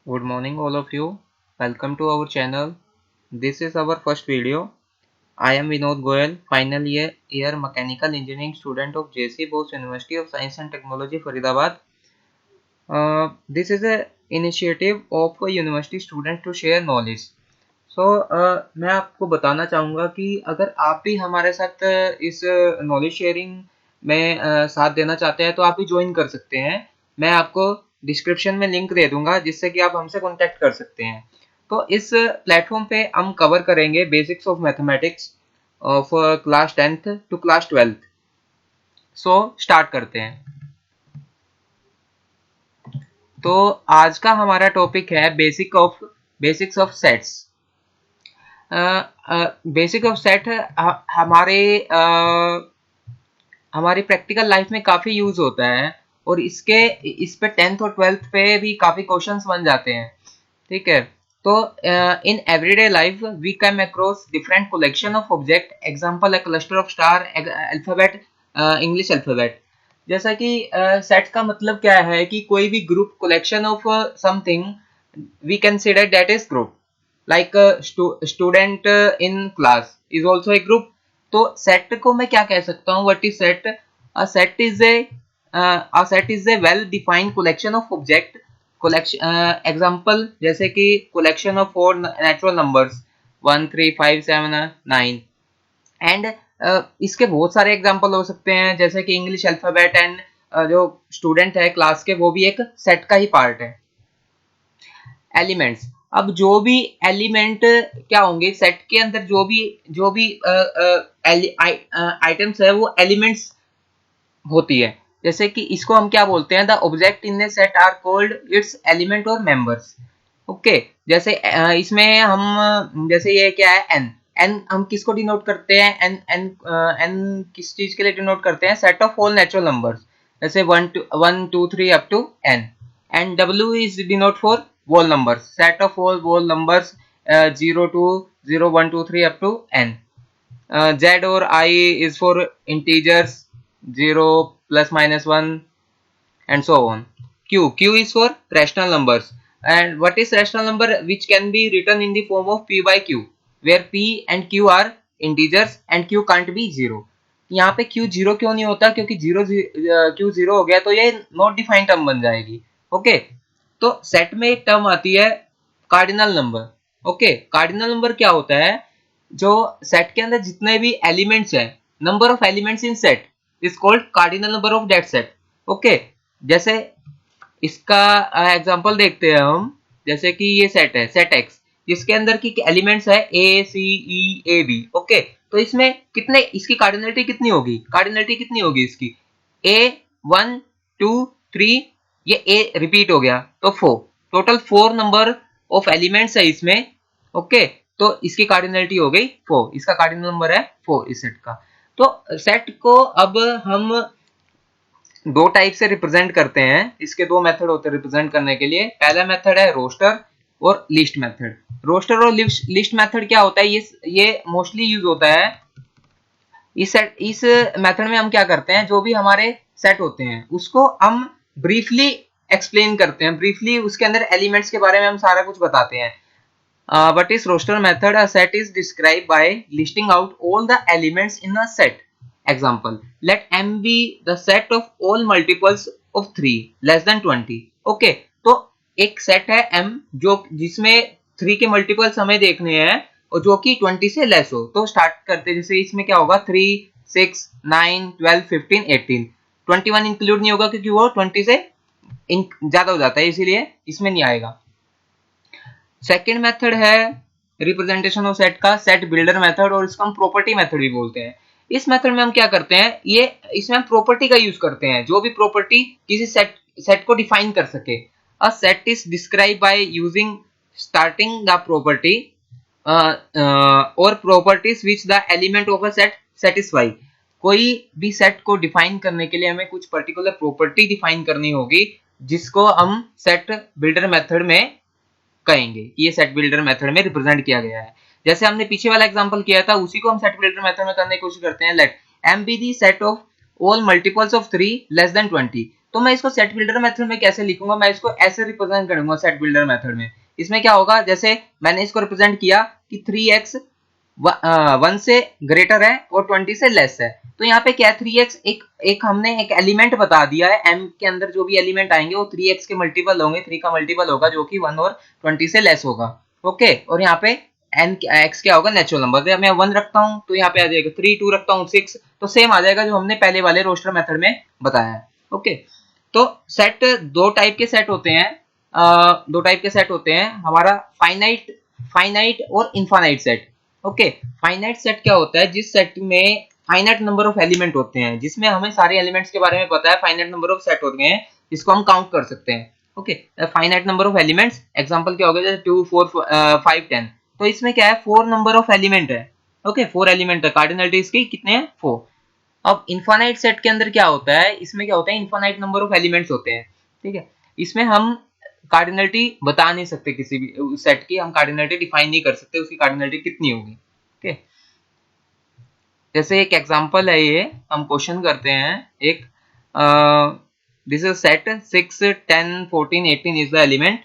Good morning, all of you. Welcome to our channel. This is our first video. I am Vinod Goyal, final year mechanical engineering student of JC Bose University of Science and Technology, Faridabad. This is a initiative of a university student to share knowledge. मैं आपको बताना चाहूँगा कि अगर आप भी हमारे साथ इस नॉलेज शेयरिंग में साथ देना चाहते हैं तो आप भी ज्वाइन कर सकते हैं। मैं आपको डिस्क्रिप्शन में लिंक दे दूंगा जिससे कि आप हमसे कांटेक्ट कर सकते हैं। तो इस प्लेटफॉर्म पे हम कवर करेंगे basics of mathematics of class 10th to class 12th। Start करते हैं। तो आज का हमारा टॉपिक है basics of sets. Basic of set हमारे हमारी प्रैक्टिकल लाइफ में काफी यूज होता है और इस पे 10th और 12th पे भी काफी क्वेश्चंस बन जाते हैं। ठीक है, तो in everyday life we come across different collection of object, example a cluster of star, alphabet, English alphabet. जैसा कि सेट का मतलब क्या है कि कोई भी group collection of something we consider that is group, like student in class is also a group. तो सेट को मैं क्या कह सकता हूँ, what is set? A set is a well defined collection of object. Collection example जैसे कि collection of four natural numbers 1 3 5 7 9 and इसके बहुत सारे एग्जांपल हो सकते हैं जैसे कि इंग्लिश अल्फाबेट एंड जो स्टूडेंट है क्लास के वो भी एक सेट का ही पार्ट है। एलिमेंट्स, अब जो भी एलिमेंट क्या होंगे सेट के अंदर, जो भी आइटम्स है वो एलिमेंट्स होती है। जैसे कि इसको हम क्या बोलते हैं, the object in a set are called its element और मेंबर्स। ओके, जैसे इसमें हम जैसे ये क्या है एन, एन हम किसको डिनोट करते हैं? एन एन एन किस चीज के लिए डिनोट करते हैं? Set of all natural numbers, जैसे 1 2 3 up to n. And W is denote for whole numbers, set of all whole numbers 0 to 0 1 2 3 up to n. Z or I is for integers 0 plus minus 1 and so on. Q is for rational numbers. And what is rational number? Which can be written in the form of p by q, where p and q are integers and q can't be 0. यहाँ पे q 0 क्यों नहीं होता? क्योंकि q 0 हो गया तो ये नॉट डिफाइंड टर्म बन जाएगी। ओके, तो सेट में एक टर्म आती है cardinal number. Okay, cardinal number क्या होता है? जो सेट के अंदर जितने भी एलिमेंट्स हैं, number of elements in set is called cardinal number of that set. Okay, जैसे इसका एग्जांपल देखते हैं हम। जैसे कि ये सेट है, सेट एक्स, जिसके अंदर की एलिमेंट्स है ए सी ई ए बी। ओके, तो इसमें कितने, इसकी कार्डिनलिटी कितनी होगी? कार्डिनलिटी कितनी होगी इसकी? ए 1 2 3, ये ए रिपीट हो गया तो 4, टोटल 4 नंबर ऑफ एलिमेंट्स है इसमें। ओके, तो इसकी कार्डिनलिटी हो गई 4, इसका कार्डिनल नंबर है 4 इस सेट का। तो सेट को अब हम दो टाइप से रिप्रेजेंट करते हैं। इसके दो मेथड होते हैं रिप्रेजेंट करने के लिए। पहला मेथड है रोस्टर और लिस्ट मेथड। रोस्टर और लिस्ट मेथड क्या होता है? ये मोस्टली यूज होता है इस मेथड में। हम क्या करते हैं, जो भी हमारे सेट होते हैं उसको हम ब्रीफली एक्सप्लेन करते हैं, ब्रीफली उसके अंदर एलिमेंट्स के बारे में हम सारा कुछ बताते हैं। What is roster method? A set is described by listing out all the elements in a set. Example, let M be the set of all multiples of 3 less than 20. Okay, तो एक सेट है M जो जिसमें 3 के multiples हमें देखने हैं और जो कि 20 से लेस हो। तो स्टार्ट करते हैं, जैसे इसमें क्या होगा 3 6 9 12 15 18, 21 इंक्लूड नहीं होगा क्योंकि वो 20 से ज्यादा हो जाता है, इसीलिए इसमें नहीं आएगा। सेकेंड मेथड है रिप्रेजेंटेशन ऑफ सेट का, सेट बिल्डर मेथड, और इसको हम प्रॉपर्टी मेथड भी बोलते हैं। इस मेथड में हम क्या करते हैं, इसमें हम प्रॉपर्टी का यूज करते हैं, जो भी प्रॉपर्टी किसी सेट को डिफाइन कर सके। A set is describe by using starting the property और properties which the element of a set satisfy. कोई भी सेट को डिफाइन करने के लिए हमें कुछ पर्टिकुलर प्रॉपर्टी डिफाइन करनी होगी, जिसको हम सेट बिल्डर मेथड में कहेंगे कि ये सेट बिल्डर मेथड में रिप्रेजेंट किया गया है। जैसे हमने पीछे वाला एग्जांपल किया था, उसी को हम सेट बिल्डर मेथड में करने की कोशिश करते हैं। Let M be the set of all multiples of 3 less than 20. तो मैं इसको सेट बिल्डर मेथड में कैसे लिखूंगा, मैं इसको ऐसे रिप्रेजेंट करूंगा सेट बिल्डर मेथड में। इसमें क्या होगा, जैसे मैंने इसको रिप्रेजेंट किया कि 3x 1 से ग्रेटर है और 20 से लेस है, तो यहाँ पे क्या है 3x एक हमने एक एलिमेंट बता दिया है, m के अंदर जो भी एलिमेंट आएंगे वो 3x के मल्टीपल होंगे, 3 का मल्टीपल होगा जो कि 1 और 20 से लेस होगा। ओके, और यहाँ पे x क्या होगा, नेचुरल नंबर। मैं 1 रखता हूँ तो यहाँ पे आ जाएगा 3, 2 रखता हूँ 6, तो सेम आ जाएगा जो हमने पहले वाले रोस्टर मेथड में बताया है। ओके, तो सेट दो टाइप के सेट होते हैं, दो टाइप के सेट होते हैं हमारा, फाइनाइट और infinite set. Okay, finite set क्या होता है, जिस सेट में फाइनाइट नंबर ऑफ एलिमेंट होते हैं, जिसमें हमें सारे एलिमेंट्स के बारे में पता है, फाइनाइट नंबर ऑफ सेट होते हैं जिसको हम काउंट कर सकते हैं। Okay, finite number of elements example क्या हो गया, जैसे 2 4 5 10, तो इसमें क्या है 4 नंबर ऑफ एलिमेंट है। ओके, 4 एलिमेंट है, कार्डिनलिटी इसकी कितने हैं 4। अब इनफाइनाइट सेट के अंदर क्या होता है, इसमें क्या होता है इनफाइनाइट नंबर ऑफ एलिमेंट्स होते हैं। ठीक है, इसमें हम कार्डिनलिटी बता नहीं सकते, किसी भी सेट की हम कार्डिनलिटी डिफाइन नहीं कर सकते, उसकी कार्डिनलिटी कितनी होगी। ओके, जैसे एक एग्जांपल है, ये हम क्वेश्चन करते हैं एक, this is set 6 10 14 18 is the element,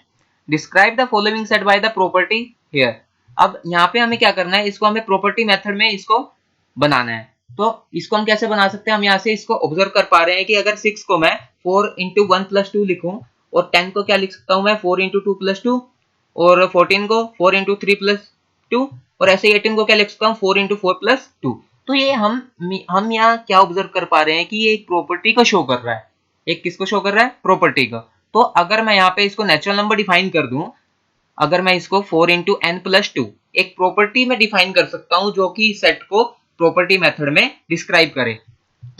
describe the following set by the property here. अब यहाँ पे हमें क्या करना है, इसको हमें प्रॉपर्टी मेथड में इसको बनाना है। तो इसको हम कैसे बना सकते हैं, हम यहाँ से इसको ऑब्जर्व कर पा रहे हैं कि अगर 6 को मैं 4 इंटू 1 प्लस 2 लिखूं, और 10 को क्या लिख सकता हूं मैं 4 इंटू 2 प्लस 2, और 14 को 4 इंटू 3 प्लस 2, और ऐसे 18 को क्या लिख सकता हूँ 4 इंटू 4 प्लस 2। तो ये हम यहाँ क्या ऑब्जर्व कर पा रहे हैं कि ये एक प्रॉपर्टी को शो कर रहा है, एक किसको शो कर रहा है, प्रॉपर्टी का। तो अगर मैं यहाँ पे इसको नेचुरल नंबर डिफाइन कर दूं, अगर मैं इसको 4 इंटू एन प्लस 2 एक प्रॉपर्टी में डिफाइन कर सकता हूं जो कि सेट को प्रॉपर्टी मेथड में डिस्क्राइब करे,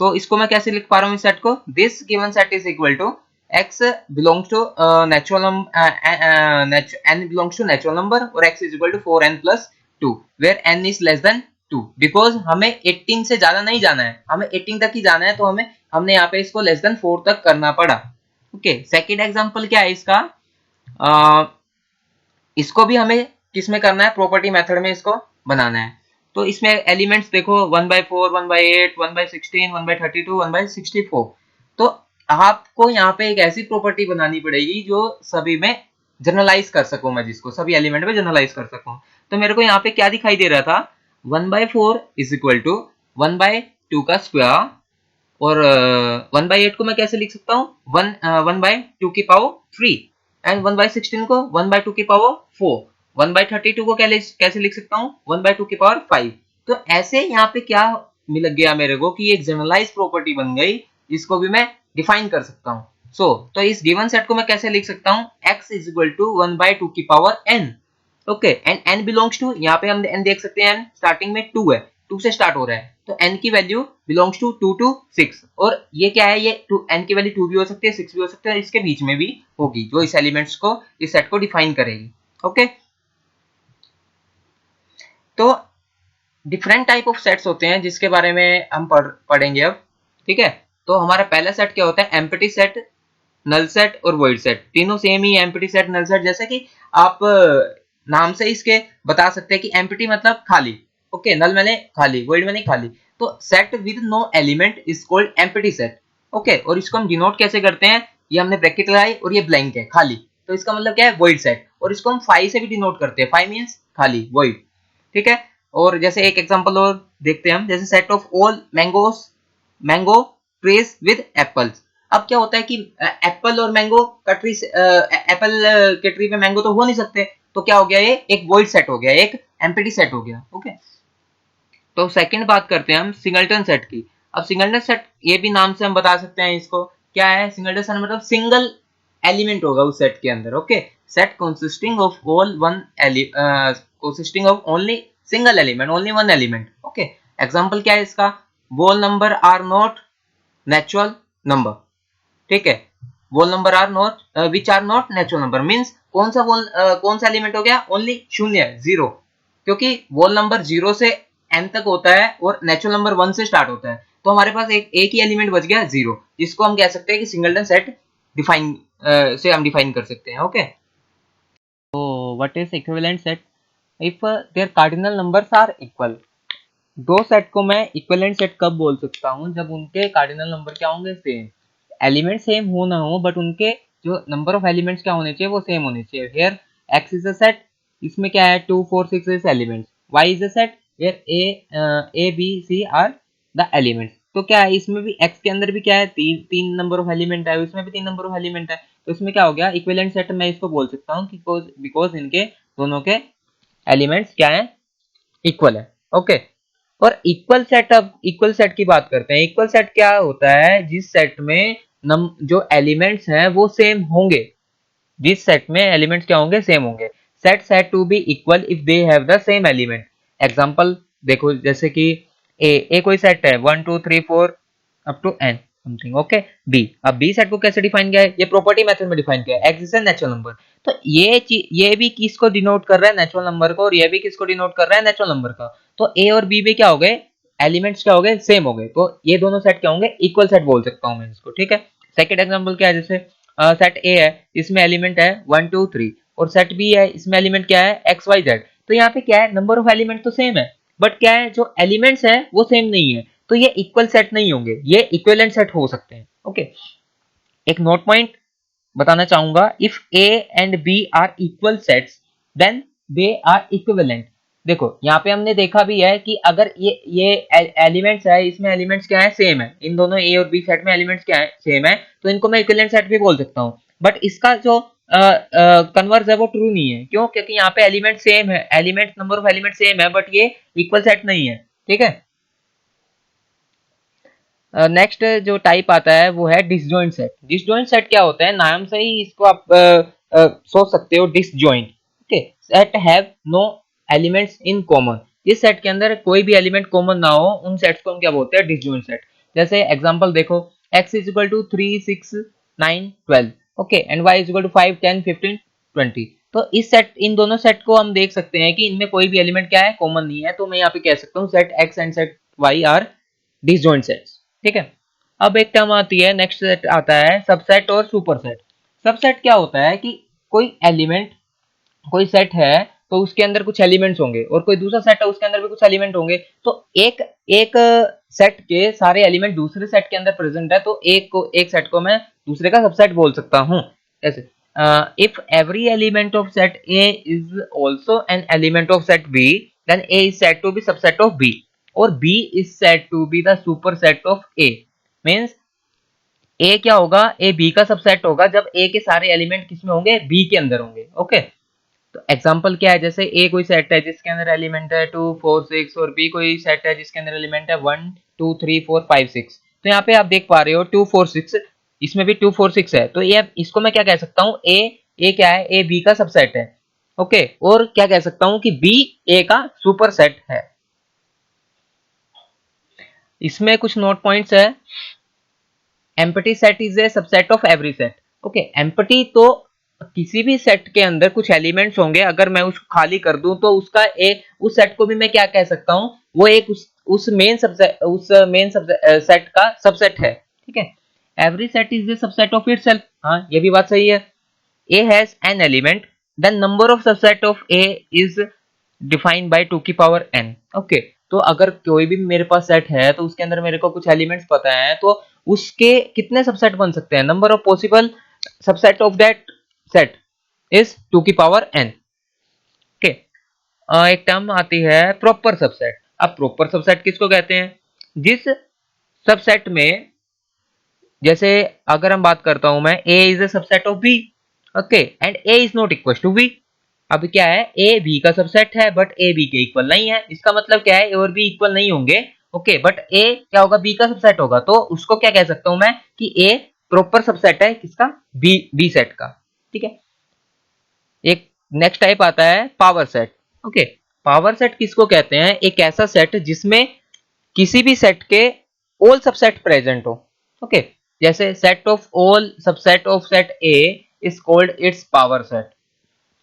तो इसको मैं कैसे लिख पा रहा हूं इस सेट को, this given set is equal to x belongs to natural n belongs to natural number और x is equal to 4n plus 2 where n is less than 2, because हमें 18 से ज्यादा नहीं जाना है, हमें 18 तक ही जाना है, तो हमने यहाँ पे इसको लेस देन 4 तक करना पड़ा। ओके, सेकेंड एग्जाम्पल क्या है इसका, इसको भी हमें किसमें करना है, प्रॉपर्टी मेथड में इसको बनाना है। तो इसमें एलिमेंट्स देखो 1/4 1/8 1/16 1/32 1/64, तो आपको यहाँ पे एक ऐसी प्रॉपर्टी बनानी पड़ेगी जो सभी में जनरलाइज कर सकूं, मैं जिसको सभी एलिमेंट में जनरलाइज कर सकूं। तो मेरे को यहाँ पे क्या दिखाई दे रहा था, 1/4 इज इक्वल टू 1/2 का स्क्वायर, और 1/8 को मैं कैसे लिख सकता हूँ 1/2 की पावर 3, एंड 1/16 को 1/2 की पावर 4, 1/32 को कैसे लिख सकता हूँ 1/2 की पावर 5। तो ऐसे यहाँ पे क्या मिल गया मेरे को कि एक जनरलाइज प्रॉपर्टी बन गई, इसको भी मैं डिफाइन कर सकता हूँ। तो इस गिवन सेट को मैं कैसे लिख सकता हूँ, x इज इक्वल टू 1/2 की power n। Okay, and n belongs to, यहाँ पे हम n देख सकते हैं, n स्टार्टिंग में 2 है, 2 से स्टार्ट हो रहा है, तो n की वैल्यू बिलोंग्स टू 2 to 6, और ये क्या है, ये n की वैल्यू 2 भी हो सकती है 6 भी हो सकती है, इसके बीच में भी होगी जो इस एलिमेंट्स को, इस सेट को डिफाइन करेगी। ओके, तो डिफरेंट टाइप ऑफ सेट्स होते हैं जिसके बारे में हम पढ़ेंगे अब। ठीक है, तो हमारा पहला सेट क्या होता है, एम्प्टी सेट, नल सेट और वॉइड सेट, तीनों सेम ही, एम्प्टी सेट नल सेट, जैसे कि आप नाम से इसके बता सकते हैं कि एम्प्टी मतलब खाली, ओके, नल मैंने खाली, वॉइड मैंने खाली, तो set with no element is called empty set. Okay, और इसको हम डिनोट कैसे करते हैं, ये हमने ब्रैकेट लगाई और ये ब्लैंक है खाली, तो इसका मतलब क्या है वॉइड सेट, और इसको हम 5 से भी डिनोट करते हैं, 5 मींस खाली, वॉइड। ठीक है, और जैसे एक एग्जांपल और देखते हैं हम, जैसे set of all mango trees with apples. अब क्या होता है कि एप्पल और मैंगो का ट्री, एप्पल के ट्री पे मैंगो तो हो नहीं सकते, तो क्या हो गया, ये एक वॉइड सेट हो गया, एक एम्प्टी सेट हो गया। ओके, तो सेकंड बात करते हैं हम सिंगलटन सेट की। अब सिंगलटन सेट, ये भी नाम से हम बता सकते हैं इसको, क्या है सिंगलटन सेट, मतलब सिंगल एलिमेंट होगा उस सेट के अंदर। Okay, set consisting of only single element, only one element. Okay, example क्या है इसका, whole number are not natural number. ठीक है, whole number are not which are not natural number, means कौन सा एलिमेंट हो गया, ओनली शून्य, जीरो, क्योंकि वोल नंबर 0 से n तक होता है और नेचुरल नंबर 1 से स्टार्ट होता है, तो हमारे पास एक ही एलिमेंट बच गया 0, जिसको हम कह सकते हैं कि सिंगलटन सेट डिफाइन से हम डिफाइन कर सकते हैं। ओके, तो what is equivalent set, if their cardinal numbers are equal. दो सेट को मैं इक्विवेलेंट सेट कब बोल सकता हूँ, जब उनके कार्डिनल नंबर क्या होंगे, सेम। एलिमेंट सेम हो ना हो बट उनके जो नंबर ऑफ एलिमेंट्स क्या होने चाहिए वो सेम होने चाहिए। Here X is a set, इसमें क्या है 2 4 6 is elements, Y is a set here A B C are the elements. तो क्या है इसमें भी एक्स के अंदर भी क्या है तीन तीन नंबर ऑफ एलिमेंट है, इसमें भी तीन नंबर ऑफ एलिमेंट है, तो इसमें क्या हो गया इक्विवेलेंट सेट मैं इसको बोल सकता हूँ बिकॉज इनके दोनों के एलिमेंट्स क्या है इक्वल है। ओके और इक्वल सेट, अब इक्वल सेट की बात करते हैं। इक्वल सेट क्या होता है जिस सेट में जो एलिमेंट्स हैं वो सेम होंगे, जिस सेट में एलिमेंट्स क्या होंगे सेम होंगे। Sets have to be equal if they have the same element. Example देखो जैसे कि ए कोई सेट है 1 2 3 4 up to n something. Okay B, अब बी सेट को कैसे डिफाइन किया है, ये प्रॉपर्टी मेथड में डिफाइन किया है, x is a natural number. तो ये भी किसको डिनोट कर रहा है नेचुरल नंबर को, और ये भी किसको डिनोट कर रहा है नेचुरल नंबर का। तो ए और बी में क्या हो गए एलिमेंट्स क्या हो गए सेम हो गए, तो ये दोनों सेट क्या होंगे इक्वल सेट बोल सकता हूं मैं इसको। ठीक है सेकंड एग्जांपल क्या है, जैसे सेट ए है इसमें एलिमेंट है 1 2 3 और सेट बी है इसमें एलिमेंट क्या है एक्स वाई जेड। तो यहाँ पे क्या है नंबर ऑफ एलिमेंट तो सेम है बट क्या है जो एलिमेंट्स है वो सेम नहीं है, तो ये इक्वल सेट नहीं होंगे, ये इक्विवेलेंट सेट हो सकते हैं। ओके एक नोट पॉइंट बताना चाहूंगा, if A and B are equal sets then they are equivalent. देखो यहाँ पे हमने देखा भी है कि अगर ये एलिमेंट्स है इसमें एलिमेंट्स क्या है सेम है, इन दोनों ए और बी सेट में एलिमेंट्स क्या है सेम है, तो इनको मैं इक्विवेलेंट सेट भी बोल सकता हूँ। बट इसका जो कन्वर्स है वो ट्रू नहीं है, क्यों, क्योंकि यहाँ पे एलिमेंट सेम है, element number of element same है बट ये इक्वल सेट नहीं है। ठीक है नेक्स्ट जो टाइप आता है वो है डिसजॉइंट सेट। डिसजॉइंट सेट क्या होता है, नाम से ही इसको आप सोच सकते हो disjoint. Okay set have no elements in common, इस सेट के अंदर कोई भी एलिमेंट कॉमन ना हो उन सेट्स को हम क्या बोलते हैं डिसजॉइंट सेट। जैसे एग्जांपल देखो x is equal to 3 6 9 12 okay and y is equal to 5 10 15 20। तो इस सेट इन दोनों सेट को हम देख सकते हैं कि इनमें कोई भी एलिमेंट क्या है कॉमन नहीं है, तो मैं यहाँ पे कह सकता हूँ set x and set y are disjoint sets. ठीक है अब एक टर्म आती है नेक्स्ट सेट आता है सबसेट और सुपरसेट। सबसेट क्या होता है कि कोई एलिमेंट कोई सेट है तो उसके अंदर कुछ एलिमेंट्स होंगे और कोई दूसरा सेट है उसके अंदर भी कुछ एलिमेंट होंगे, तो एक एक सेट के सारे एलिमेंट दूसरे सेट के अंदर प्रेजेंट है, तो एक सेट को मैं दूसरे का सबसेट बोल सकता हूं। ऐसे if every element of set A is also an element of set B then A is said to be subset of B और B is said to be the superset of A। Means A क्या होगा, A B का subset होगा जब A के सारे element किसमें होंगे B के अंदर होंगे। ओके तो एग्जांपल क्या है, जैसे A कोई सेट है जिसके अंदर एलिमेंट है 2 4 6 और B कोई सेट है जिसके अंदर एलिमेंट है 1 2 3 4 5 6। तो यहाँ पे आप देख पा रहे हो 2 4 6, इसमें भी 2 4 6 है, तो ये इसको मैं क्या कह सकता हूँ A क्या है A B का सबसेट है। ओके और क्या कह सकता हूँ कि B A का सुपर सेट है। इसमें कुछ नोट पॉइंट्स है। Empty set is A subset of every set. Okay empty तो किसी भी सेट के अंदर कुछ एलिमेंट्स होंगे, अगर मैं उसको खाली कर दूं तो उसका एक उस सेट को भी मैं क्या कह सकता हूं वो एक उस मेन सेट का सबसेट है। ठीक है every set is A subset of itself. हाँ ये भी बात सही है। A has an element, then number of subset of A is defined by 2 की पावर n। ओके तो अगर कोई भी मेरे पास सेट है तो उसके अंदर मेरे को कुछ एलिमेंट्स पता है, तो उसके कितने सबसेट बन सकते हैं, number of possible subset of that set is 2 की पावर n। ओके एक टर्म आती है प्रॉपर सबसेट। अब प्रॉपर सबसेट किसको कहते हैं, जिस सबसेट में जैसे अगर हम बात करता हूं मैं A is a subset of B okay and A is not equal to B। अब क्या है A B का सबसेट है बट A B के इक्वल नहीं है, इसका मतलब क्या है A और B इक्वल नहीं होंगे। ओके बट A क्या होगा B का सबसेट होगा, तो उसको क्या कह सकता हूं मैं कि A प्रॉपर सबसेट है किसका B सेट का। ठीक है एक नेक्स्ट टाइप आता है power set. Okay power set किसको कहते हैं, एक ऐसा सेट जिसमें किसी भी सेट के ऑल सबसेट प्रेजेंट हो। ओके जैसे set of all subset of set A is called its power set.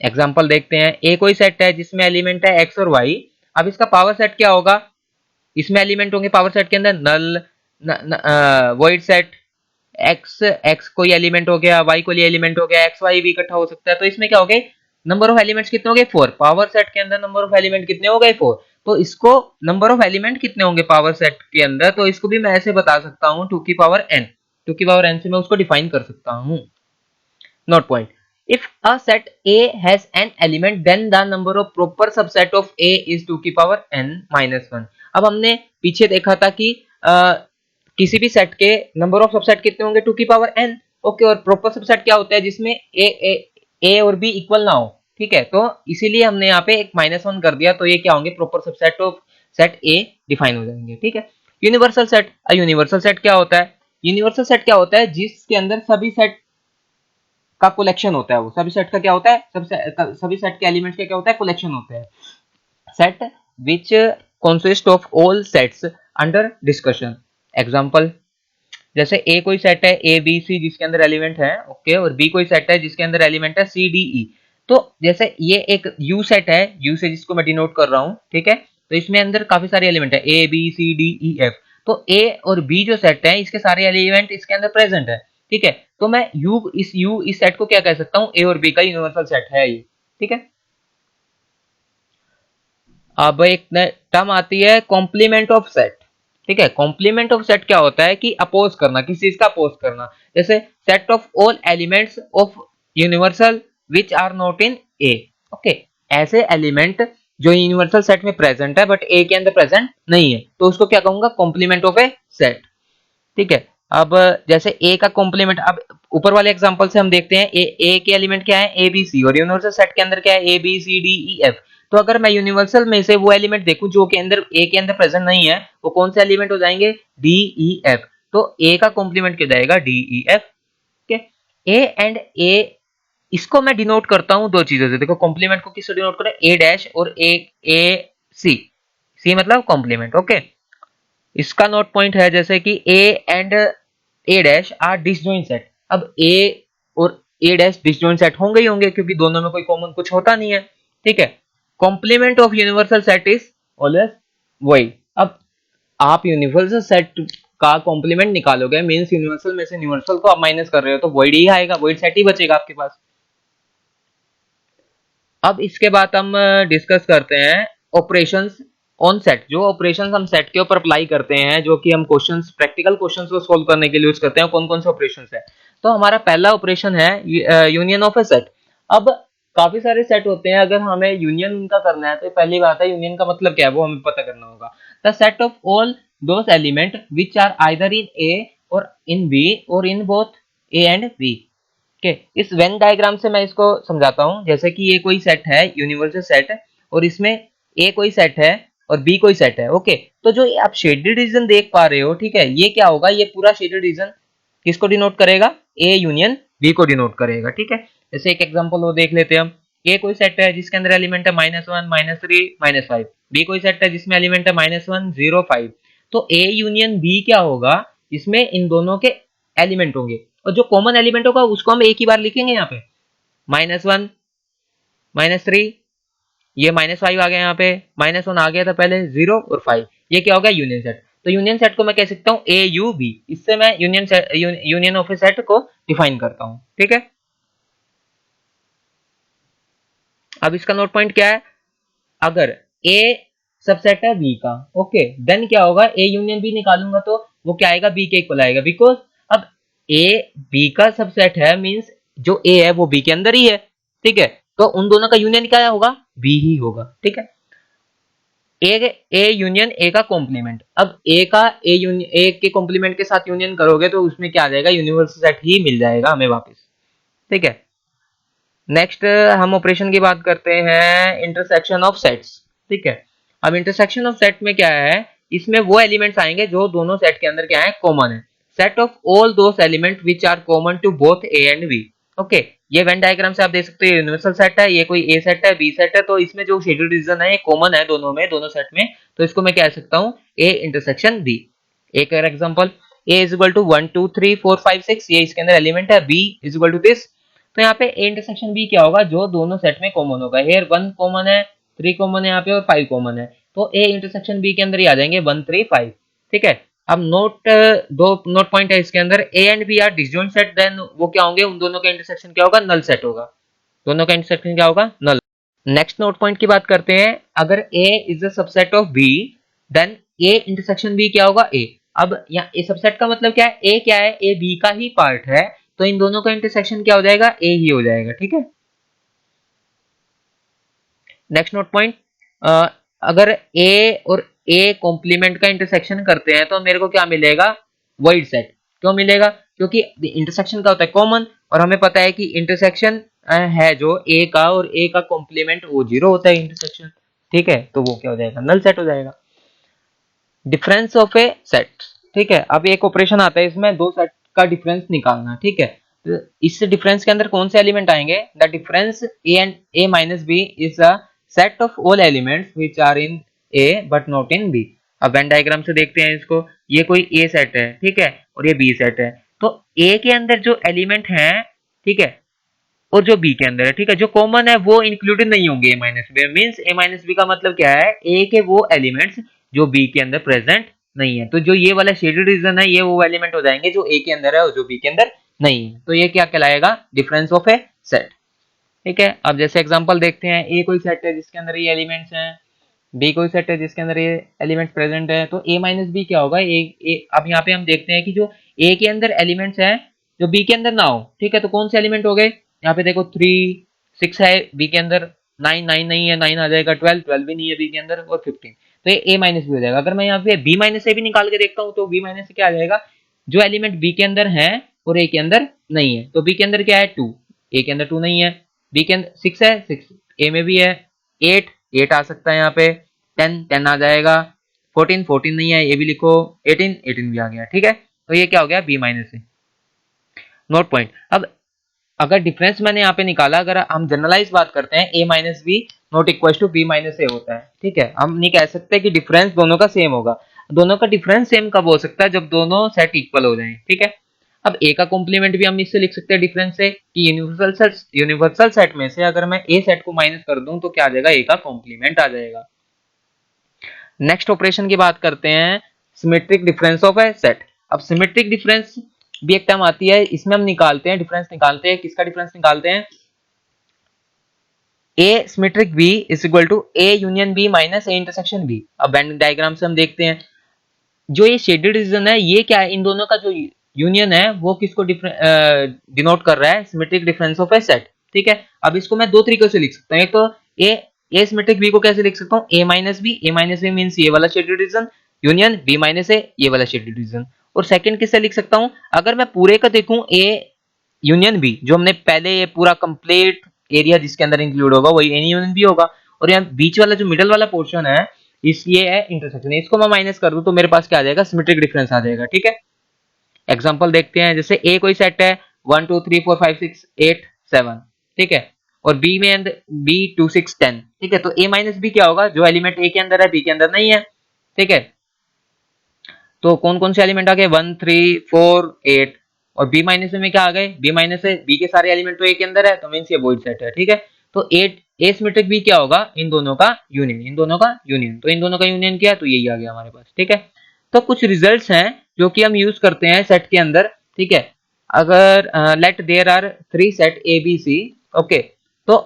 Example देखते हैं A कोई सेट है जिसमें एलिमेंट है x और y। अब इसका पावर सेट क्या होगा, इसमें एलिमेंट होंगे पावर सेट के अंदर नल वॉइड सेट, x कोई एलिमेंट हो गया y कोई एलिमेंट हो गया, x y भी इकट्ठा हो सकता है, तो इसमें क्या हो गए नंबर ऑफ एलिमेंट्स कितने हो गए 4। पावर सेट के अंदर नंबर ऑफ एलिमेंट कितने हो गए 4, तो इसको नंबर ऑफ एलिमेंट कितने होंगे पावर सेट के अंदर, तो इसको भी मैं ऐसे बता सकता हूं 2 की पावर n। 2 की पावर n से मैं उसको डिफाइन कर सकता हूँ। Note point, if a set A has an element then the number of proper subset of A is 2 की पावर n minus 1। अब हमने पीछे देखा था कि किसी भी सेट के नंबर ऑफ सबसेट कितने होंगे, 2 की पावर n। ओके, और प्रॉपर सबसेट क्या होता है, जिसमें A और B इक्वल ना हो, ठीक है। तो इसीलिए हमने यहाँ पे एक -1 कर दिया, तो ये क्या होंगे, proper subset of set A define हो जाएंगे, ठीक है। यूनिवर्सल सेट, यूनिवर्सल सेट क्या होता है, यूनिवर्सल सेट क्या होता है, जिसके अंदर सभी सेट का कलेक्शन होता है। वो सभी सेट का क्या होता है, सभी सेट के एलिमेंट्स का क्या होता है, कलेक्शन होता है। Set which consist of all sets under discussion. Example, जैसे ए कोई सेट है ए बी सी जिसके अंदर एलिमेंट है, ओके, और बी कोई सेट है जिसके अंदर एलिमेंट है सी डी ई। तो जैसे ये एक यू सेट है, यू से जिसको मैं डिनोट कर रहा हूं, ठीक है। तो इसमें अंदर काफी सारे एलिमेंट है A B C D E F. तो ए और बी जो सेट है इसके सारे एलिमेंट इसके अंदर प्रेजेंट है, ठीक है। तो मैं यू इस सेट को क्या कह सकता हूँ, ए और बी का यूनिवर्सल सेट है ये, ठीक है। अब एक टर्म आती है कॉम्प्लीमेंट ऑफ सेट, ठीक है। कॉम्प्लीमेंट ऑफ सेट क्या होता है कि अपोज करना, किसी चीज का अपोज करना। जैसे set of all elements of universal which are not in A, okay. ऐसे एलिमेंट जो यूनिवर्सल सेट में प्रेजेंट है बट ए के अंदर प्रेजेंट नहीं है, तो उसको क्या कहूंगा, कॉम्प्लीमेंट ऑफ ए सेट, ठीक है। अब जैसे ए का कॉम्प्लीमेंट, अब ऊपर वाले एग्जांपल से हम देखते हैं ए के एलिमेंट क्या है, ए बी सी, और यूनिवर्सल सेट के अंदर क्या है, A B C D E F. तो अगर मैं यूनिवर्सल में से वो एलिमेंट देखूं जो के अंदर ए के अंदर प्रेजेंट नहीं है, वो कौन से एलिमेंट हो जाएंगे, डी ई एफ। तो ए का कॉम्प्लीमेंट क्या जाएगा, डी ई एफ, ठीक है। ए एंड ए, इसको मैं डिनोट करता हूं दो चीजों से। देखो कॉम्प्लीमेंट को किससे डिनोट करें, ए डैश और ए सी, सी मतलब कॉम्प्लीमेंट, ओके। इसका नोट पॉइंट है जैसे कि A and A dash are disjoint set. अब ए और ए डैश डिसजॉइंट सेट होंगे ही होंगे क्योंकि दोनों में कोई कॉमन कुछ होता नहीं है, ठीक है। Complement of universal set is always वही। अब आप यूनिवर्सल सेट का कॉम्प्लीमेंट निकालोगे, मींस यूनिवर्सल में से यूनिवर्सल को आप माइनस कर रहे हो, तो वॉइड ही आएगा, वॉइड सेट ही बचेगा आपके पास। अब इसके बाद हम डिस्कस करते हैं ऑपरेशंस ऑन सेट। जो ऑपरेशंस हम सेट के ऊपर अप्लाई करते हैं, जो कि हम क्वेश्चंस, प्रैक्टिकल क्वेश्चंस को सॉल्व करने के लिए यूज करते हैं, कौन कौन से ऑपरेशंस है। तो हमारा पहला ऑपरेशन है यूनियन ऑफ ए सेट। अब काफी सारे सेट होते हैं, अगर हमें यूनियन उनका करना है तो पहली बात है यूनियन का मतलब क्या है वो हमें पता करना होगा। The set of all those element which are either in A और इन बी और in both A and B, okay. इस वेन डायग्राम से मैं इसको समझाता हूं। जैसे कि ये कोई सेट है, यूनिवर्सल सेट है, और इसमें ए कोई सेट है और बी कोई सेट है, ओके। तो जो आप शेडेड रीजन देख पा रहे हो, ठीक है, ये क्या होगा, ये पूरा शेडेड रीजन किसको डिनोट करेगा, ए यूनियन बी को डिनोट करेगा, ठीक है। जैसे एक एग्जांपल वो देख लेते हैं हम। ए कोई सेट है जिसके अंदर एलिमेंट है -1 -3 -5। बी कोई सेट है जिसमें एलिमेंट है -1 0 5। तो ए यूनियन बी क्या होगा, इसमें इन दोनों के एलिमेंट होंगे, और जो कॉमन एलिमेंट होगा उसको हम एक ही बार लिखेंगे यहाँ पे, -1 -3, ये -5 आ गया, यहाँ पे -1 आ गया था पहले, 0 और 5, ये क्या होगा, यूनियन सेट। तो यूनियन सेट को मैं कह सकता हूँ ए यू बी, इससे मैं यूनियन ऑफ ए सेट को डिफाइन करता हूँ, ठीक है। अब इसका नोट पॉइंट क्या है, अगर ए सबसेट है बी का, ओके, देन क्या होगा, ए यूनियन बी निकालूंगा तो वो क्या आएगा, बी के इक्वल आएगा, बिकॉज अब ए बी का सबसेट है, मींस जो ए है वो बी के अंदर ही है, ठीक है। तो उन दोनों का यूनियन क्या होगा, बी ही होगा, ठीक है। ए यूनियन ए का कॉम्प्लीमेंट। अब ए का ए के कॉम्प्लीमेंट के साथ यूनियन करोगे तो उसमें क्या आ जाएगा, यूनिवर्सल सेट ही मिल जाएगा हमें वापस, ठीक है। नेक्स्ट हम ऑपरेशन की बात करते हैं इंटरसेक्शन ऑफ सेट्स, ठीक है। अब इंटरसेक्शन ऑफ सेट में क्या है, इसमें वो एलिमेंट्स आएंगे जो दोनों सेट के अंदर क्या है, कॉमन है। Set of all those element which are common to both A and B, okay. ये वेन डायग्राम से आप देख सकते हो, यूनिवर्सल सेट है, ये कोई ए सेट है बी सेट है, तो इसमें जो शेड्यूल रीजन है ये कॉमन है दोनों में, दोनों सेट में, तो इसको मैं कह सकता हूँ ए इंटरसेक्शन बी। एक और example, A is equal to 1 2 3 4 5 6, ये इसके अंदर एलिमेंट है, B is equal to this. तो यहाँ पे ए इंटरसेक्शन बी क्या होगा, जो दोनों सेट में कॉमन होगा। हेयर 1 कॉमन है, 3 कॉमन है यहाँ पे, और 5 कॉमन है, तो ए इंटरसेक्शन बी के अंदर ही आ जाएंगे 1 3 5, ठीक है। अब दो नोट पॉइंट है इसके अंदर, A and B are disjoint set, then वो क्या होंगे, उन दोनों का इंटरसेक्शन क्या होगा, नल सेट होगा, दोनों का इंटरसेक्शन क्या होगा, नल। नेक्स्ट नोट पॉइंट की बात करते हैं, अगर A is a subset of B then A intersection B क्या होगा, ए। अब यहाँ ए सबसेट का मतलब क्या है, ए क्या है, ए बी का ही पार्ट है, तो इन दोनों का इंटरसेक्शन क्या हो जाएगा, ए ही हो जाएगा। ठीक है, नेक्स्ट नोट पॉइंट, अगर ए और ए कॉम्प्लीमेंट का इंटरसेक्शन करते हैं तो मेरे को क्या मिलेगा, वॉइड सेट। क्यों मिलेगा, क्योंकि इंटरसेक्शन का होता है कॉमन, और हमें पता है कि इंटरसेक्शन है जो ए का और ए का कॉम्प्लीमेंट वो जीरो होता है इंटरसेक्शन। ठीक है, तो वो क्या हो जाएगा, नल सेट हो जाएगा। डिफरेंस ऑफ ए सेट, ठीक है, अब एक ऑपरेशन आता है इसमें दो सेट का डिफरेंस निकालना। ठीक है, तो इस डिफरेंस के अंदर कौन से एलिमेंट आएंगे, the difference A and A minus B is a set of all elements which are in A but not in B. अब वेन डायग्राम से देखते हैं इसको, ये कोई ए सेट है, ठीक है, और ये बी सेट है, तो ए के अंदर जो एलिमेंट है, ठीक है, और जो बी के अंदर है, ठीक है, जो कॉमन है वो इंक्लूडेड नहीं होंगे ए माइनस बी। मीन्स ए माइनस बी का मतलब क्या है, ए के वो एलिमेंट्स जो बी के अंदर प्रेजेंट नहीं है। तो जो ये वाला शेडेड रीजन है, ये वो एलिमेंट हो जाएंगे जो ए के अंदर है और जो बी के अंदर नहीं है। तो ये क्या कहलाएगा, डिफरेंस ऑफ ए सेट। ठीक है, अब जैसे एग्जांपल देखते हैं, ए कोई सेट है जिसके अंदर ये एलिमेंट्स हैं, बी कोई सेट है जिसके अंदर ये एलिमेंट्स प्रेजेंट है, तो ए माइनस बी क्या होगा, अब यहाँ पे हम देखते हैं कि जो ए के अंदर एलिमेंट्स है जो बी के अंदर ना हो, ठीक है, तो कौन से एलिमेंट हो गए, यहाँ पे देखो 3 6 है बी के अंदर, 9 9 नहीं है, 9 आ जाएगा, 12 12 भी नहीं है बी के अंदर, और 15, तो ये ए माइनस बी हो जाएगा। अगर मैं यहाँ पे बी माइनस ए भी निकाल के देखता हूँ तो बी माइनस क्या आ जाएगा, जो एलिमेंट बी के अंदर है और ए के अंदर नहीं है, तो बी के अंदर क्या है 2, ए के अंदर 2 नहीं है, बी के अंदर 6 है, 6 ए में भी है, 8 8 आ सकता है यहाँ पे, 10 10 आ जाएगा, 14 14 नहीं है, ये भी लिखो, 18 18 भी आ गया। ठीक है, तो ये क्या हो गया, बी माइनस ए। नोट पॉइंट, अब अगर डिफरेंस मैंने यहाँ पे निकाला, अगर हम जनरलाइज बात करते हैं, A minus B not equal to B minus A होता है। ठीक है, हम नहीं कह सकते कि डिफरेंस दोनों का सेम होगा। दोनों का डिफरेंस सेम कब हो सकता है, जब दोनों सेट इक्वल हो जाएं। ठीक है, अब ए का कॉम्प्लीमेंट भी हम इससे लिख सकते हैं डिफरेंस से, कि यूनिवर्सल सेट में से अगर मैं ए सेट को माइनस कर दूं तो क्या आ जाएगा, ए का कॉम्प्लीमेंट आ जाएगा। नेक्स्ट ऑपरेशन की बात करते हैं, symmetric difference of A set. अब सिमेट्रिक डिफरेंस भी एक टर्म आती है, इसमें हम निकालते हैं डिफरेंस, निकालते हैं किसका डिफरेंस निकालते हैं, A symmetric B is equal to A union B minus A intersection B. अब वेन डायग्राम से हम देखते हैं, जो ये शेडेड रीजन है ये क्या है, इन दोनों का जो यूनियन है वो किसको डिनोट कर रहा है, symmetric difference of A set. ठीक है, अब इसको मैं दो तरीकों से लिख सकता हूँ, एक तो ए सिमेट्रिक बी को कैसे लिख सकता हूँ, ए माइनस बी मीन्स ये वाला shaded region, union B minus A ये वाला शेडेड रीजन। और सेकंड किससे लिख सकता हूँ, अगर मैं पूरे का देखूं ए यूनियन बी, जो हमने पहले ये पूरा कंप्लीट एरिया जिसके अंदर इंक्लूड होगा वही ए यूनियन बी होगा, और यहाँ बीच वाला जो मिडल वाला पोर्शन है इस ये है इंटरसेक्शन, इसको मैं माइनस कर दूं तो मेरे पास क्या आ जाएगा, सिमेट्रिक डिफरेंस आ जाएगा। ठीक है, एग्जांपल देखते हैं, जैसे ए कोई सेट है 1 2 3 4 5 6 8 7, ठीक है, और बी में बी 2 6 10, ठीक है, तो ए माइनस बी क्या होगा, जो एलिमेंट ए के अंदर है बी के अंदर नहीं है। ठीक है, तो कौन कौन से एलिमेंट आ गए, 1 3 4 8, और बी माइनस में क्या आ गए, बी माइनस है, बी के सारे एलिमेंट तो ए के अंदर है, तो मींस ये वॉइड सेट है। ठीक है, तो ए सिमेट्रिक बी क्या होगा, इन दोनों का यूनियन, इन दोनों का यूनियन, तो इन दोनों का यूनियन क्या है, तो यही आ गया हमारे पास। ठीक है, तो कुछ रिजल्ट्स हैं जो कि हम यूज करते हैं सेट के अंदर। ठीक है, अगर let there are 3 set A B C, okay, तो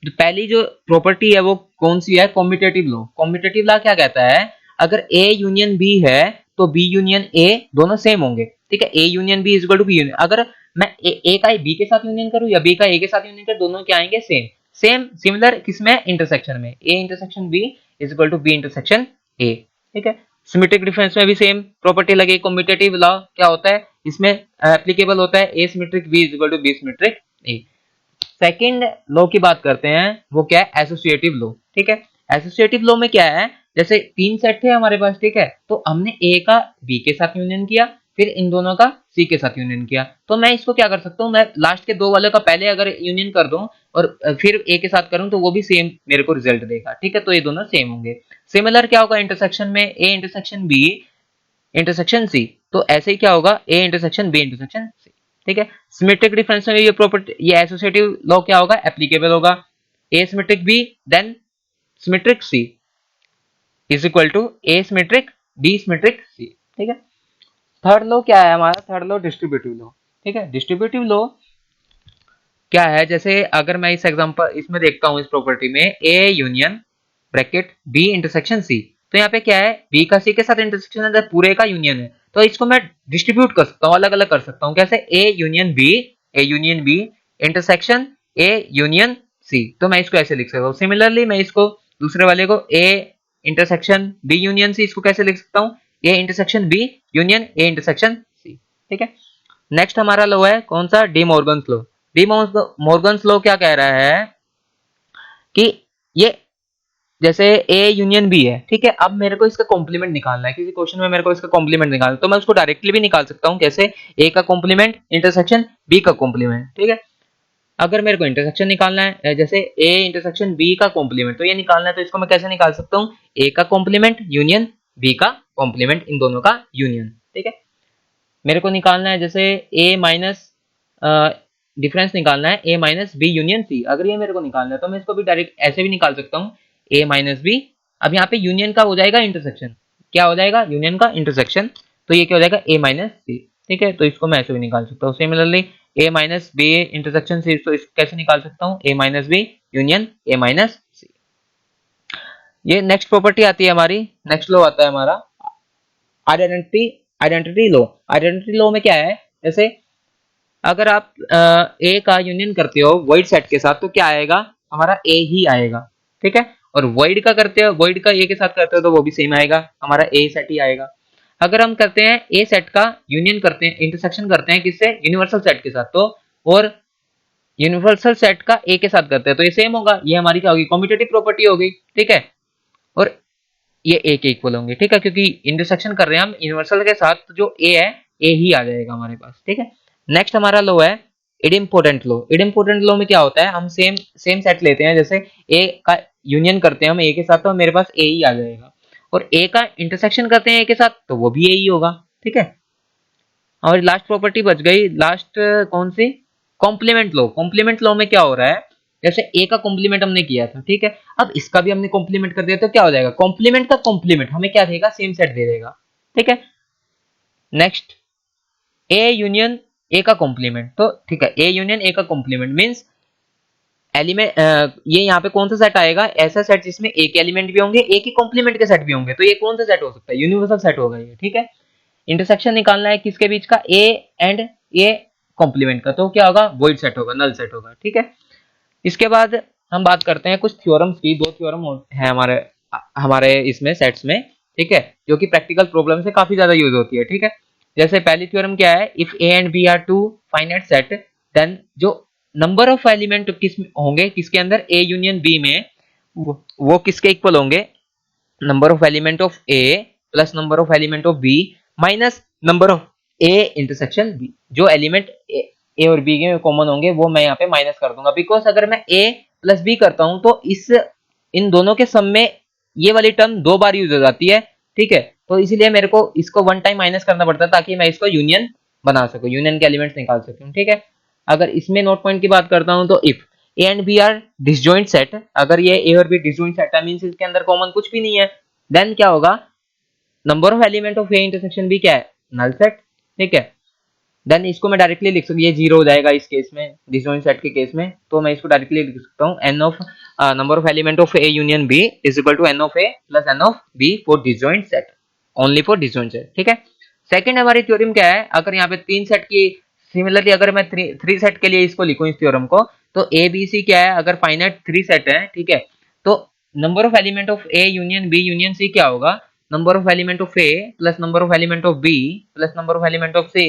पहली जो प्रॉपर्टी है वो कौन सी है, कॉम्यूटेटिव लॉ। कॉम्यूटेटिव लॉ क्या कहता है, अगर ए यूनियन बी है तो बी यूनियन ए दोनों सेम होंगे। ठीक है, A union B is equal to B union, अगर मैं ए का बी के साथ यूनियन करूं या बी का ए के साथ यूनियन करूं, दोनों क्या आएंगे, सेम सेम सिमिलर, किसमें, इंटरसेक्शन में, A intersection B is equal to B intersection A. ठीक है, सिमेट्रिक डिफरेंस में भी सेम प्रॉपर्टी लगे, कॉम्यूटेटिव लॉ क्या होता है, इसमें एप्लीकेबल होता है A symmetric B is equal to B symmetric A. Second law की बात करते हैं, वो क्या है, एसोसिएटिव लॉ। ठीक है, एसोसिएटिव लॉ में क्या है, जैसे 3 सेट थे हमारे पास, ठीक है, तो हमने ए का बी के साथ यूनियन किया, फिर इन दोनों का सी के साथ यूनियन किया, तो मैं इसको क्या कर सकता हूँ, मैं लास्ट के दो वाले का पहले अगर यूनियन कर दूं और फिर ए के साथ करूं तो वो भी सेम मेरे को रिजल्ट देगा। ठीक है, तो ये दोनों सेम होंगे। सिमिलर क्या होगा, इंटरसेक्शन में A intersection B intersection C, तो ऐसे ही क्या होगा, A intersection B intersection C. ठीक है, सिमेट्रिक डिफरेंस में ये प्रॉपर्टी, ये एसोसिएटिव लॉ क्या होगा, एप्लीकेबल होगा, A symmetric B then symmetric C is equal to A symmetric B symmetric C. ठीक है, थर्ड लॉ क्या है हमारा, थर्ड लॉ डिस्ट्रीब्यूटिव लॉ। ठीक है, डिस्ट्रीब्यूटिव लॉ क्या है, जैसे अगर मैं इस एग्जांपल इसमें देखता हूं, इस प्रॉपर्टी में A union bracket B intersection C, तो यहाँ पे क्या है, बी का सी के साथ इंटरसेक्शन है, पूरे का यूनियन है, तो इसको मैं डिस्ट्रीब्यूट कर सकता हूँ, अलग अलग कर सकता हूँ। कैसे? A union B intersection A union C. तो मैं इसको ऐसे लिख सकता हूँ। सिमिलरली मैं इसको दूसरे वाले को A intersection B union C, इसको कैसे लिख सकता हूँ? A intersection B union A intersection C. ठीक है। नेक्स्ट हमारा लॉ है कौन सा? De Morgan's law. De Morgan's law क्या कह रहा है कि ये जैसे ए यूनियन बी है, ठीक है। अब मेरे को इसका कॉम्प्लीमेंट निकालना है, किसी क्वेश्चन में मेरे को इसका कॉम्प्लीमेंट निकालना है, तो मैं उसको डायरेक्टली भी निकाल सकता हूँ। कैसे? ए का कॉम्प्लीमेंट इंटरसेक्शन बी का कॉम्प्लीमेंट। ठीक है। अगर मेरे को इंटरसेक्शन निकालना है, जैसे ए इंटरसेक्शन बी का कॉम्प्लीमेंट, तो ये निकालना है, तो इसको मैं कैसे निकाल सकता हूँ? ए का कॉम्प्लीमेंट यूनियन बी का कॉम्प्लीमेंट, इन दोनों का यूनियन। ठीक है। मेरे को निकालना है जैसे ए माइनस डिफरेंस निकालना है ए माइनस बी यूनियन सी। अगर ये मेरे को निकालना है तो मैं इसको भी डायरेक्ट ऐसे भी निकाल सकता हूँ, ए माइनस बी। अब यहाँ पे यूनियन का हो जाएगा इंटरसेक्शन, क्या हो जाएगा? यूनियन का इंटरसेक्शन। तो ये क्या हो जाएगा? ए माइनस सी। ठीक है। तो इसको मैं ऐसे भी निकाल सकता हूँ। Similarly A minus B intersection C, तो इसको कैसे निकाल सकता हूँ? A minus B union A minus C. ये नेक्स्ट प्रॉपर्टी आती है हमारी। नेक्स्ट लॉ आता है हमारा आइडेंटिटी लॉ। आइडेंटिटी लॉ में क्या है? जैसे अगर आप ए का यूनियन करते हो वॉइड सेट के साथ, तो क्या आएगा? हमारा ए ही आएगा। ठीक है। और वॉइड का करते हो, वॉइड का ए के साथ करते हो, तो वो भी सेम आएगा, हमारा ए सेट ही आएगा। अगर हम करते हैं ए सेट का यूनियन करते हैं, इंटरसेक्शन करते हैं किससे? यूनिवर्सल सेट के साथ, तो और यूनिवर्सल सेट का ए के साथ करते हैं, तो ये सेम होगा। ये हमारी क्या होगी? कॉम्यूटेटिव प्रॉपर्टी होगी। ठीक है। और ये ए के इक्वल होंगे। ठीक है। क्योंकि इंटरसेक्शन कर रहे हैं हम यूनिवर्सल के साथ, तो जो ए है ए ही आ जाएगा हमारे पास। ठीक है। नेक्स्ट हमारा लॉ है इडिम्पोर्टेंट लॉ। इडिम्पोर्टेंट लॉ में क्या होता है? हम सेम सेट लेते हैं, जैसे ए का यूनियन करते हैं हम ए के साथ, तो मेरे पास ए ही आ जाएगा। और ए का इंटरसेक्शन करते हैं ए के साथ, तो वो भी ए ही होगा। ठीक है। और लास्ट प्रॉपर्टी बच गई, लास्ट कौन सी? Complement law. कॉम्प्लीमेंट लॉ में क्या हो रहा है? जैसे ए का कॉम्प्लीमेंट हमने किया था, ठीक है। अब इसका भी हमने कॉम्प्लीमेंट कर दिया, तो क्या हो जाएगा? कॉम्प्लीमेंट का कॉम्प्लीमेंट हमें क्या देगा? सेम सेट दे देगा। ठीक है। नेक्स्ट ए यूनियन ए का कॉम्प्लीमेंट, तो ठीक है, ए यूनियन ए का कॉम्प्लीमेंट मींस एलिमेंट, ये यहाँ पे कौन सा सेट आएगा? ऐसा सेट जिसमें ए के एलिमेंट भी होंगे, ए के कॉम्प्लीमेंट के सेट भी होंगे। तो ये कौन सा सेट हो सकता है? यूनिवर्सल सेट होगा ये। ठीक है। इंटरसेक्शन निकालना है किसके बीच का? ए एंड ए कॉम्प्लीमेंट का, तो क्या होगा? वॉइड सेट होगा, नल सेट होगा। ठीक है। इसके बाद हम बात करते हैं कुछ थ्योरम्स की। दो थ्योरम है हमारे हमारे इसमें सेट्स में, ठीक है, जो कि प्रैक्टिकल प्रॉब्लम से काफी ज्यादा यूज होती है। ठीक है। जैसे पहली थ्योरम क्या है? If A and B are two finite set, then जो नंबर ऑफ एलिमेंट किस होंगे किसके अंदर? ए यूनियन बी में, वो किसके इक्वल होंगे? Number of element of A plus number of element of B minus number of A intersection B. जो एलिमेंट ए और बी के कॉमन होंगे वो मैं यहाँ पे माइनस कर दूंगा, बिकॉज अगर मैं ए प्लस बी करता हूं तो इन दोनों के सम में ये वाली टर्म दो बार यूज हो जाती है। ठीक है। तो इसीलिए मेरे को इसको वन टाइम माइनस करना पड़ता है, ताकि मैं इसको यूनियन बना सकूं, यूनियन के एलिमेंट्स निकाल सकूं। ठीक है। अगर इसमें नोट पॉइंट की बात करता हूं, तो if A and B are disjoint set, अगर ये ए और बी डिसजॉइंट सेट है, मींस इसके अंदर कॉमन कुछ भी नहीं है, देन क्या होगा? Number of element of A intersection B क्या है? Null set. ठीक है। देन इसको मैं डायरेक्टली लिख सकता हूँ, ये जीरो हो जाएगा इस केस में, डिसजॉइंट सेट के केस में, तो मैं इसको डायरेक्टली लिख सकता हूँ, n of number of element of A union B is equal to n of A plus n of B for disjoint set, only for disjoint set. ठीक है। सेकंड हमारी थ्योरम क्या है? अगर यहाँ पे तीन सेट की, सिमिलरली अगर मैं थ्री सेट के लिए इसको लिखूं इस थ्योरम को, तो ए बी सी क्या है? अगर फाइनाइट थ्री सेट है, ठीक है, तो number of element of A union B union C क्या होगा? Number of element of A plus number of element of B plus number of element of C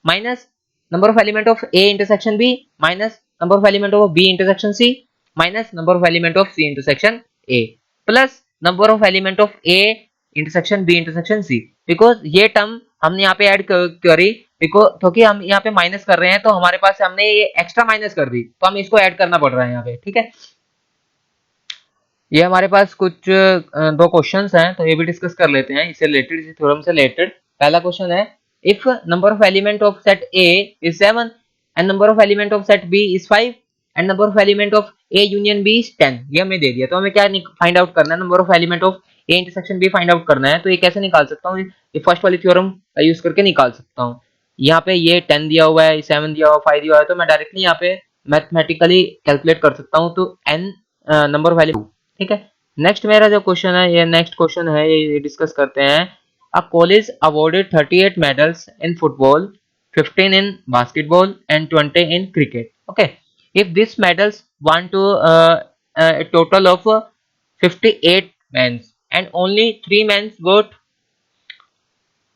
minus number of element of A intersection B minus number of element of B intersection C minus number of element of C intersection A plus number of element of A intersection B intersection C। Because ये term हमने यहाँ पे add करी, because क्योंकि हम यहाँ पे minus कर रहे हैं, तो हमारे पास हमने ये एक्स्ट्रा माइनस कर दी, तो हम इसको ऐड करना पड़ रहा है यहाँ पे। ठीक है। ये हमारे पास कुछ दो क्वेश्चंस हैं, तो ये भी डिस्कस कर लेते हैं इससे रिलेटेड, इस थ्योरम से रिलेटेड। पहला क्वेश्चन है, if number of element of set A is 7 and number of element of set B is 5 and number of element of A union B is 10, ये हमें दे दिया, तो हमें क्या फाइंड आउट करना है? Number of element of A intersection B find out करना है। तो ये कैसे निकाल सकता हूँ? ये फर्स्ट वाली थ्योरम का यूज करके निकाल सकता हूँ। यहाँ पे ये 10 दिया हुआ है, 7 दिया हुआ है, 5 दिया हुआ है, तो मैं डायरेक्टली यहाँ पे मैथमेटिकली कैलकुलेट कर सकता हूँ, तो n नंबर ऑफ एलिमेंट। ठीक है। नेक्स्ट मेरा जो क्वेश्चन है, ये नेक्स्ट क्वेश्चन है, ये डिस्कस करते हैं। A college awarded 38 medals in football, 15 in basketball, and 20 in cricket. Okay, if these medals want to a total of 58 men, and only 3 men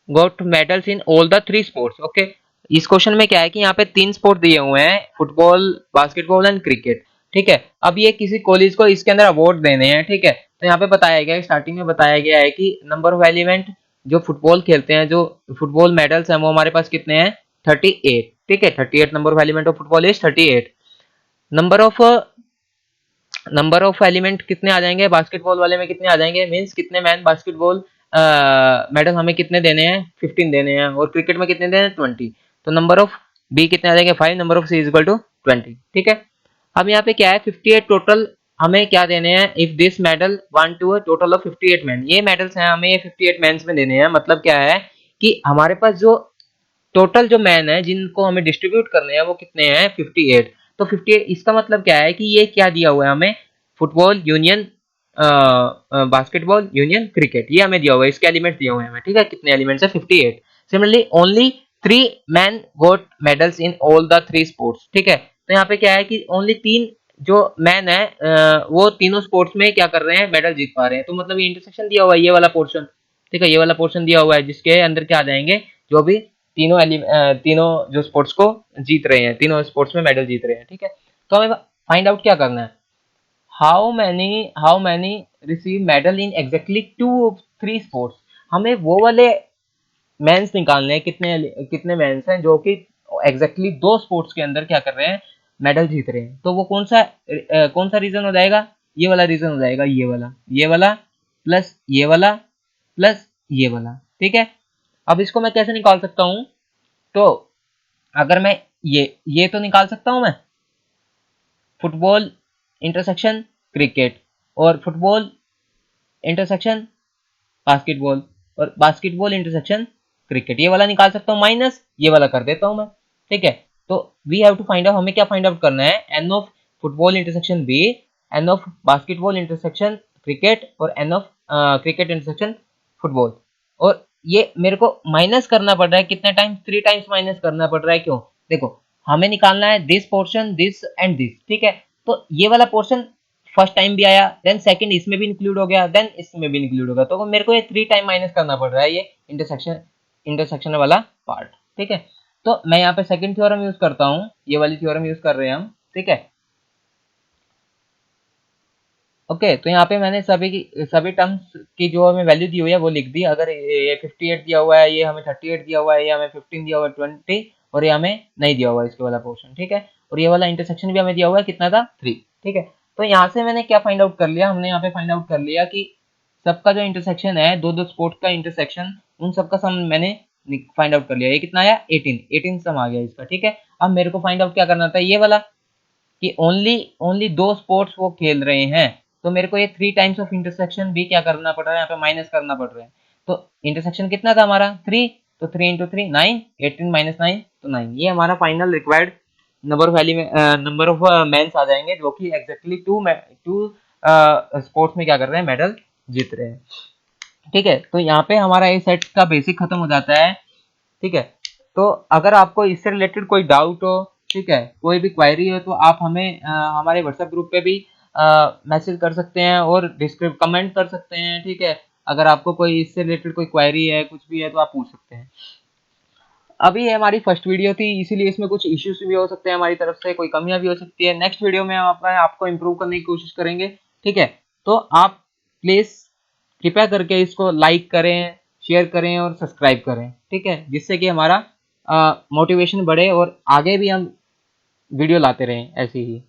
got medals in all the 3 sports. Okay, इस question में क्या है कि यहाँ पे 3 sport दिए हुए हैं, फुटबॉल, बास्केटबॉल एंड क्रिकेट। ठीक है, अब ये किसी कॉलेज को इसके अंदर अवार्ड देने हैं। ठीक है, तो यहाँ पे बताया गया है, स्टार्टिंग में बताया गया है कि नंबर ऑफ एलिमेंट जो फुटबॉल खेलते हैं, जो फुटबॉल मेडल्स हैं, वो हमारे पास कितने हैं? 38। ठीक है, 38 number of element of football is 38। Number of element कितने आ जाएंगे बास्केटबॉल वाले में? कितने आ जाएंगे मींस कितने मैन बास्केटबॉल मेडल हमें कितने देने हैं? 15 देने हैं। और क्रिकेट में कितने देने हैं? 20। तो नंबर ऑफ बी कितने आ जाएंगे? 5। Number of C is equal to 20। ठीक है, अब यहाँ पे क्या है? 58 टोटल हमें क्या देने हैं? If this medal want to a total of 58 man, ये मेडल्स हैं हमें, ये 58 मैन में देने हैं। मतलब क्या है कि हमारे पास जो टोटल जो मैन है जिनको हमें डिस्ट्रीब्यूट करने हैं वो कितने हैं? 58। तो 58 इसका मतलब क्या है कि ये क्या दिया हुआ है हमें? Football union, basketball union, cricket, ये हमें दिया हुआ है, इसके एलिमेंट्स दिए हुए हैं हमें। ठीक है, कितने एलिमेंट्स है? 58। Similarly only 3 man got medals in all the 3 sports. ठीक है, तो यहाँ पे क्या है कि ओनली 3 जो मैन है वो तीनों स्पोर्ट्स में क्या कर रहे हैं? मेडल जीत पा रहे हैं। तो मतलब ये इंटरसेक्शन दिया हुआ है, ये वाला पोर्शन। ठीक है, ये वाला पोर्शन दिया हुआ है जिसके अंदर क्या आ जाएंगे? जो भी तीनों जो स्पोर्ट्स को जीत रहे हैं, तीनों स्पोर्ट्स में मेडल जीत रहे हैं। ठीक है, तो हमें फाइंड आउट क्या करना है? How many receive medal in exactly 2-3 sports. हमें वो वाले मेंस निकालने हैं, कितने कितने मेंस हैं जो कि एग्जैक्टली 2 स्पोर्ट्स के अंदर क्या कर रहे हैं? मेडल जीत रहे हैं। तो वो कौन सा रीजन हो जाएगा? ये वाला रीजन हो जाएगा, ये वाला प्लस ये वाला प्लस ये वाला। ठीक है, अब इसको मैं कैसे निकाल सकता हूं? तो अगर मैं ये तो निकाल सकता हूं मैं, फुटबॉल इंटरसेक्शन क्रिकेट, और फुटबॉल इंटरसेक्शन बास्केटबॉल, और बास्केटबॉल इंटरसेक्शन क्रिकेट, ये वाला निकाल सकता हूँ, माइनस ये वाला कर देता हूँ मैं। ठीक है, तो we have to find out, हमें क्या फाइंड आउट करना है? N of football intersection B, n of basketball intersection cricket, और n of cricket intersection football. और ये मेरे को माइनस करना पड़ रहा है कितने टाइम्स? 3 टाइम्स माइनस करना पड़ रहा है। क्यों? देखो, हमें निकालना है this portion, this and this. ठीक है, तो ये वाला पोर्शन फर्स्ट टाइम भी आया, देन सेकंड इसमें भी इंक्लूड हो गया, देन इसमें भी इंक्लूड होगा, तो मेरे को ये 3 टाइम माइनस करना पड़ रहा है, ये इंटरसेक्शन वाला पार्ट। ठीक है, तो मैं यहाँ पे सेकंड थ्योरम यूज करता हूँ, ये वाली थ्योरम यूज कर रहे हैं हम। ठीक है, ओके, तो यहाँ पे मैंने सभी टर्म्स की जो हमें वैल्यू दी हुई है वो लिख दी। अगर ये 58 दिया हुआ है, ये हमें 38 दिया हुआ है, ये हमें 15 दिया हुआ है, 20, और ये हमें नहीं दिया हुआ है इसके वाला पोर्शन। ठीक है, और ये वाला इंटरसेक्शन भी हमें दिया हुआ है, कितना था? 3। ठीक है, तो यहाँ से मैंने क्या फाइंड आउट कर लिया? हमने यहाँ पे फाइंड आउट कर लिया कि सबका जो इंटरसेक्शन है, दो स्पोर्ट का इंटरसेक्शन, उन सबका सम मैंने फाइंड आउट कर लिया। ये कितना आया? 18 सम आ गया इसका। ठीक है, अब मेरे को फाइंड आउट क्या करना था? ये वाला कि ओनली 2 स्पोर्ट्स वो खेल रहे हैं, तो मेरे को ये 3 टाइम्स ऑफ इंटरसेक्शन भी क्या करना पड़ रहा है? यहाँ पे माइनस करना पड़ रहा है। तो इंटरसेक्शन कितना था हमारा? 3, तो 3 इंटू 3 9, 18 माइनस 9 तो 9। ये हमारा final required number of men's आ जाएंगे जो कि एग्जैक्टली 2 स्पोर्ट्स में क्या कर रहे हैं? मेडल जीत रहे हैं। ठीक है, तो यहाँ पे हमारा ये सेट का बेसिक खत्म हो जाता है। ठीक है, तो अगर आपको इससे रिलेटेड कोई डाउट हो, ठीक है, कोई भी क्वायरी हो, तो आप हमें हमारे व्हाट्सएप ग्रुप पे भी मैसेज कर सकते हैं और कमेंट कर सकते हैं। ठीक है, अगर आपको कोई इससे रिलेटेड कोई क्वायरी है, कुछ भी है, तो आप पूछ सकते हैं। अभी ये हमारी फर्स्ट वीडियो थी, इसीलिए इसमें कुछ इश्यूज भी हो सकते हैं हमारी तरफ से, कोई कमियां भी हो सकती है। नेक्स्ट वीडियो में हम आपको इम्प्रूव करने की कोशिश करेंगे। ठीक है, तो आप प्लीज कृपया करके इसको लाइक करें, शेयर करें और सब्सक्राइब करें। ठीक है, जिससे कि हमारा मोटिवेशन बढ़े और आगे भी हम वीडियो लाते रहें ऐसी ही।